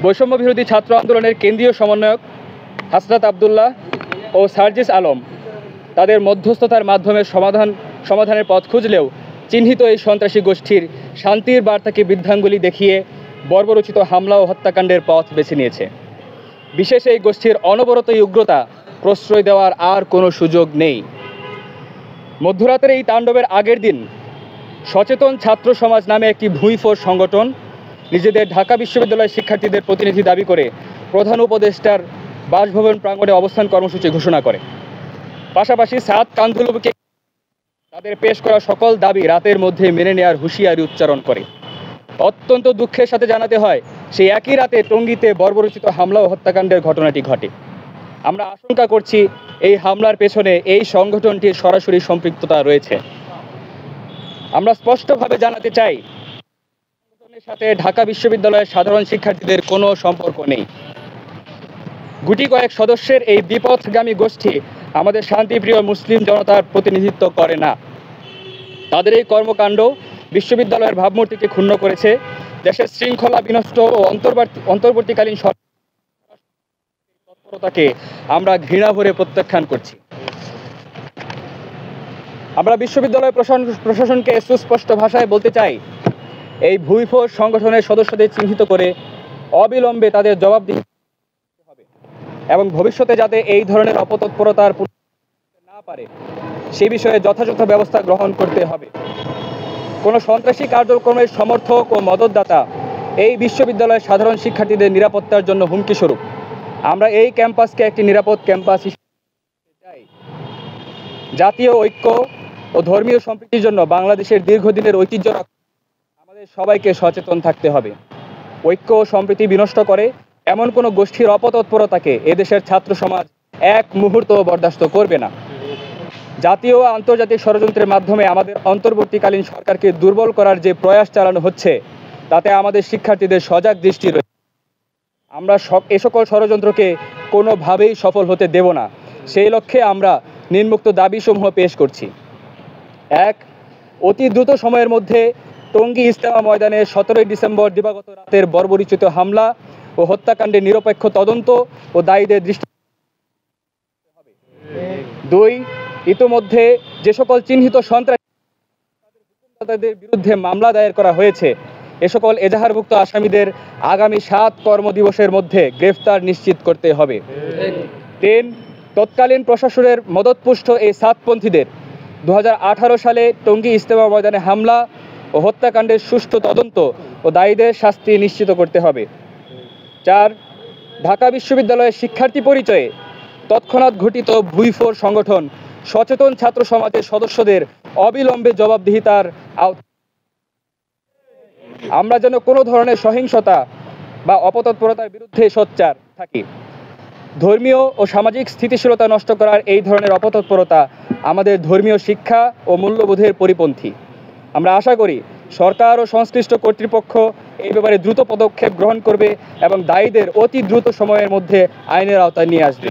বৈষম্য বিরোধী ছাত্র আন্দোলনের কেন্দ্রীয় সমন্বয়ক হাসনাত আবদুল্লাহ ও সার্জিস আলম তাদের মধ্যস্থতার মাধ্যমে সমাধানের পথ খুঁজলেও চিহ্নিত এই সন্ত্রাসী গোষ্ঠীর শান্তির বার্তাকে বৃদ্ধাঙ্গুলি দেখিয়ে বর্বরোচিত হামলা ও হত্যাকাণ্ডের পথ বেছে নিয়েছে। বিশেষ এই গোষ্ঠীর অনবরত উগ্রতা প্রশ্রয় দেওয়ার আর কোনো সুযোগ নেই। মধ্যরাতের এই তাণ্ডবের আগের দিন সচেতন ছাত্র সমাজ নামে একটি ভূঁইফোর সংগঠন নিজেদের ঢাকা বিশ্ববিদ্যালয়ের শিক্ষার্থীদের প্রতিনিধি দাবি করে প্রধান উপদেষ্টার বাসভবন প্রাঙ্গণে অবস্থান কর্মসূচি ঘোষণা করে। পাশাপাশি সাদ কান্ধুলুকে তাদের পেশ করা সকল দাবি রাতের মধ্যে মেনে নেওয়ার হুঁশিয়ারি উচ্চারণ করে। অত্যন্ত দুঃখের সাথে জানাতে হয়, সেই একই রাতে টঙ্গীতে বর্বরোচিত হামলা ও হত্যাকাণ্ডের ঘটনাটি ঘটে। আমরা আশঙ্কা করছি এই হামলার পেছনে এই সংগঠনটির সরাসরি সম্পৃক্ততা রয়েছে। আমরা স্পষ্টভাবে জানাতে চাই, সংগঠনের সাথে ঢাকা বিশ্ববিদ্যালয়ের সাধারণ শিক্ষার্থীদের কোনো সম্পর্ক নেই। গুটি কয়েক সদস্যের এই বিপথগামী গোষ্ঠী আমাদের শান্তিপ্রিয় মুসলিম জনতার প্রতিনিধিত্ব করে না। তাদের এই কর্মকাণ্ড বিশ্ববিদ্যালয়ের ভাবমূর্তিকে ক্ষুণ্ণ করেছে। দেশের শৃঙ্খলা বিনষ্ট ও অন্তর্বর্তীকালীন তৎপরতাকে আমরা ঘৃণা ভরে প্রত্যাখ্যান করছি। আমরা বিশ্ববিদ্যালয় প্রশাসনকে সুস্পষ্ট ভাষায় বলতে চাই, এই ভূঁইফোর সংগঠনের সদস্যদের চিহ্নিত করে অবিলম্বে তাদের জবাবদিহি হবে এবং ভবিষ্যতে যাতে এই ধরনের অপতৎপরতার না পারে সে বিষয়ে যথাযথ ব্যবস্থা গ্রহণ করতে হবে। কোনো সন্ত্রাসী কার্যক্রমের সমর্থক ও মদতদাতা এই বিশ্ববিদ্যালয়ের সাধারণ শিক্ষার্থীদের নিরাপত্তার জন্য হুমকি স্বরূপ। আমরা এই ক্যাম্পাসকে একটি নিরাপদ ক্যাম্পাস হিসেবে চাই। জাতীয় ঐক্য ও ধর্মীয় সম্প্রীতির জন্য বাংলাদেশের দীর্ঘদিনের ঐতিহ্য আমাদের সবাইকে সচেতন থাকতে হবে। ঐক্য ও সম্প্রীতি বিনষ্ট করে এমন কোনো গোষ্ঠীর অপতৎপরতাকে এদেশের ছাত্র সমাজ এক মুহূর্ত বরদাস্ত করবে না। জাতীয় ও আন্তর্জাতিক ষড়যন্ত্রের মাধ্যমে আমাদের অন্তর্বর্তীকালীন সরকারকে দুর্বল করার যে প্রয়াস চালানো হচ্ছে তাতে আমাদের শিক্ষার্থীদের সজাগ দৃষ্টি রয়েছে। আমরা এ সকল ষড়যন্ত্রকে কোনোভাবেই সফল হতে দেব না। সেই লক্ষ্যে আমরা নিম্নোক্ত দাবিসমূহ পেশ করছি। ১. অতি দ্রুত সময়ের মধ্যে টঙ্গী ইজতেমা ময়দানে 17 ডিসেম্বর দিবাগত রাতের বর্বরোচিত হামলা ও হত্যাকাণ্ডের নিরপেক্ষ তদন্ত ও দায়ীদের দৃষ্টি হবে। ২. ইতোমধ্যে যে সকল চিহ্নিত সন্ত্রাসীদের বিরুদ্ধে মামলা দায়ের করা হয়েছে এ সকল এজাহারভুক্ত আসামিদের আগামী 7 কর্মদিবসের মধ্যে গ্রেফতার নিশ্চিত করতে হবে। ৩. তৎকালীন প্রশাসনের মদতপুষ্ট এই সাতপন্থীদের 2018 সালে টঙ্গী ইজতেমা ময়দানে হামলা ও হত্যাকাণ্ডের সুষ্ঠু তদন্ত ও দায়ীদের শাস্তি নিশ্চিত করতে হবে। ৪. ঢাকা বিশ্ববিদ্যালয়ের শিক্ষার্থী পরিচয়ে তৎক্ষণাৎ ঘটিত ভূঁইফোর সংগঠন সচেতন ছাত্র সমাজের সদস্যদের অবিলম্বে জবাবদিহিতার আমরা যেন কোনো ধরনের সহিংসতা বা অপতৎপরতার বিরুদ্ধে সোচ্চার থাকি। ধর্মীয় ও সামাজিক স্থিতিশীলতা নষ্ট করার এই ধরনের অপতৎপরতা আমাদের ধর্মীয় শিক্ষা ও মূল্যবোধের পরিপন্থী। আমরা আশা করি সরকার ও সংশ্লিষ্ট কর্তৃপক্ষ এই ব্যাপারে দ্রুত পদক্ষেপ গ্রহণ করবে এবং দায়ীদের অতি দ্রুত সময়ের মধ্যে আইনের আওতায় নিয়ে আসবে।